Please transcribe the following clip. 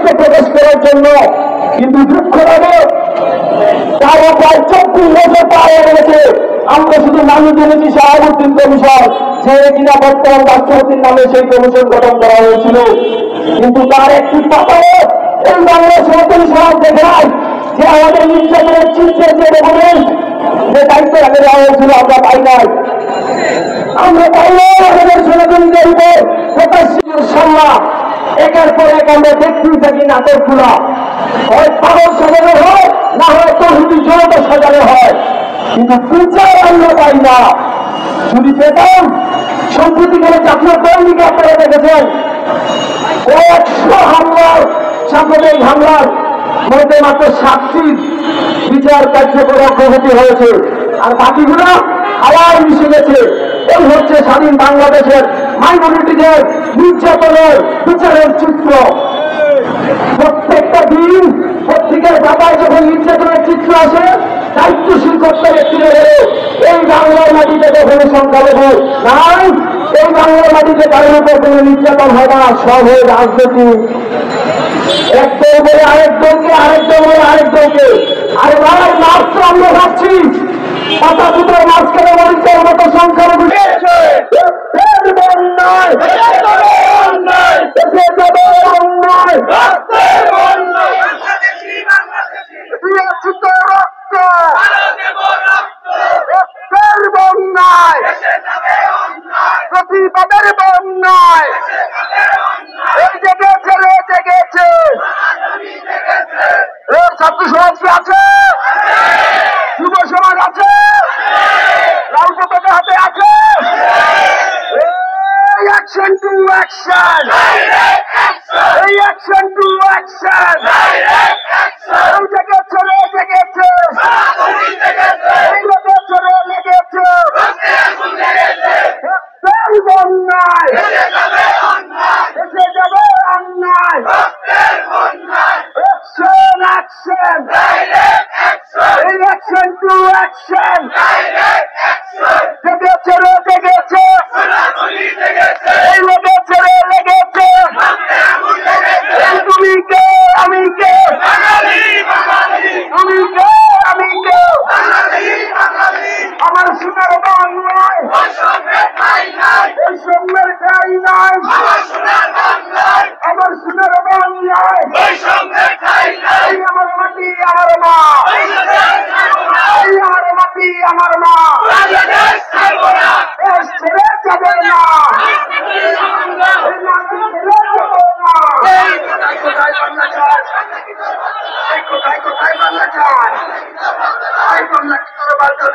রাষ্ট্রে প্রবেশ করার জন্য। কিন্তু দুঃখ লাগে তারা প্রায় 24 বছর পার হয়ে গেছে। আমরা শুধু নামে জেনেছি শাহাবুদ্দিন কমিশন, যে কিনা বর্তমান রাষ্ট্রপতির নামে সেই কমিশন গঠন করা হয়েছিল, কিন্তু তার একটি পাতাও এই বাংলাদেশ সরকারি সমাজ দেখায় যে আমাদের নির্যাতনের চিত্রের যে ডকুমেন্ট, যে দায়িত্ব আগে দেওয়া হয়েছিল আমরা পাই নাই। আমরা পাইলে আমাদের সনাতনীদের উপর প্রকাশ্যের সামনা একের পর এক আমরা দেখতেই থাকি নাটক খোলা, হয় পাগল সাজানো হয়, না হয় তৌহিদি জনতা সাজানো হয়, কিন্তু বিচার আমরা পাই না। যদি পেতাম, সম্প্রতি করে জাতীয় দৈনিকে আপনারা দেখেছেন 100 হামলার সাম্প্রদায়িক হামলার মধ্যে মাত্র 7টি বিচার কার্যকর অগ্রগতি হয়েছে, আর বাকিগুলো হাওয়ায় মিশে গেছে। এই হচ্ছে স্বাধীন বাংলাদেশের মাইনরিটিদের নির্যাতনের বিচারের চিত্র। প্রত্যেকটা দিন পত্রিকার পাতায় যখন নির্যাতনের চিত্র আসে, দায়িত্বশীল করতে ব্যক্তিরা এই বাংলার মাটিতে কখনো সংখ্যালঘু নাই, এই বাংলার মাটিতে কারোর উপর কোনো নির্যাতন হয় না, সব হয়ে রাজনৈতিক। এক দল বলে আরেক দলকে, আরেক দল বলে আরেক দলকে। আর ভাই মাত্র আমরা ভাবছি পাতা দুটোর মাঝখানে মরিচের মতো সংখ্যালঘু প্রতিবাদের বন্যায় এই জেগেছে রে জেগেছে। ছাত্র সমাজ আছে, যুব সমাজ আছে, লাল পতাকা হাতে আছে। অ্যাকশন টু অ্যাকশন, এই অ্যাকশন টু অ্যাকশন। এই জেগেছে রে জেগেছে, এই লেগেছে রে লেগেছে। বন্যায় এসে যাবে অন্যায়। অ্যাকশন অ্যাকশন, এই অ্যাকশন টু অ্যাকশন। জেগেছে রে জেগেছে, এই লেগেছে রে লেগেছে। তুমি কে আমি কে, তুমি কে আমি কে। আমার সোনার বাংলায় বৈষম্যের ঠাঁই নাই, আমার সোনার বাংলায় বৈষম্যের ঠাঁই নাই। আমার মাটি আমার মা, আমার মাটি আমার মা, দেশ ছেড়ে যাবে না, কোথায় বাংলা চায়, কোথায় কোথায় বাংলা চায়, বাংলা কি করে বাংলা।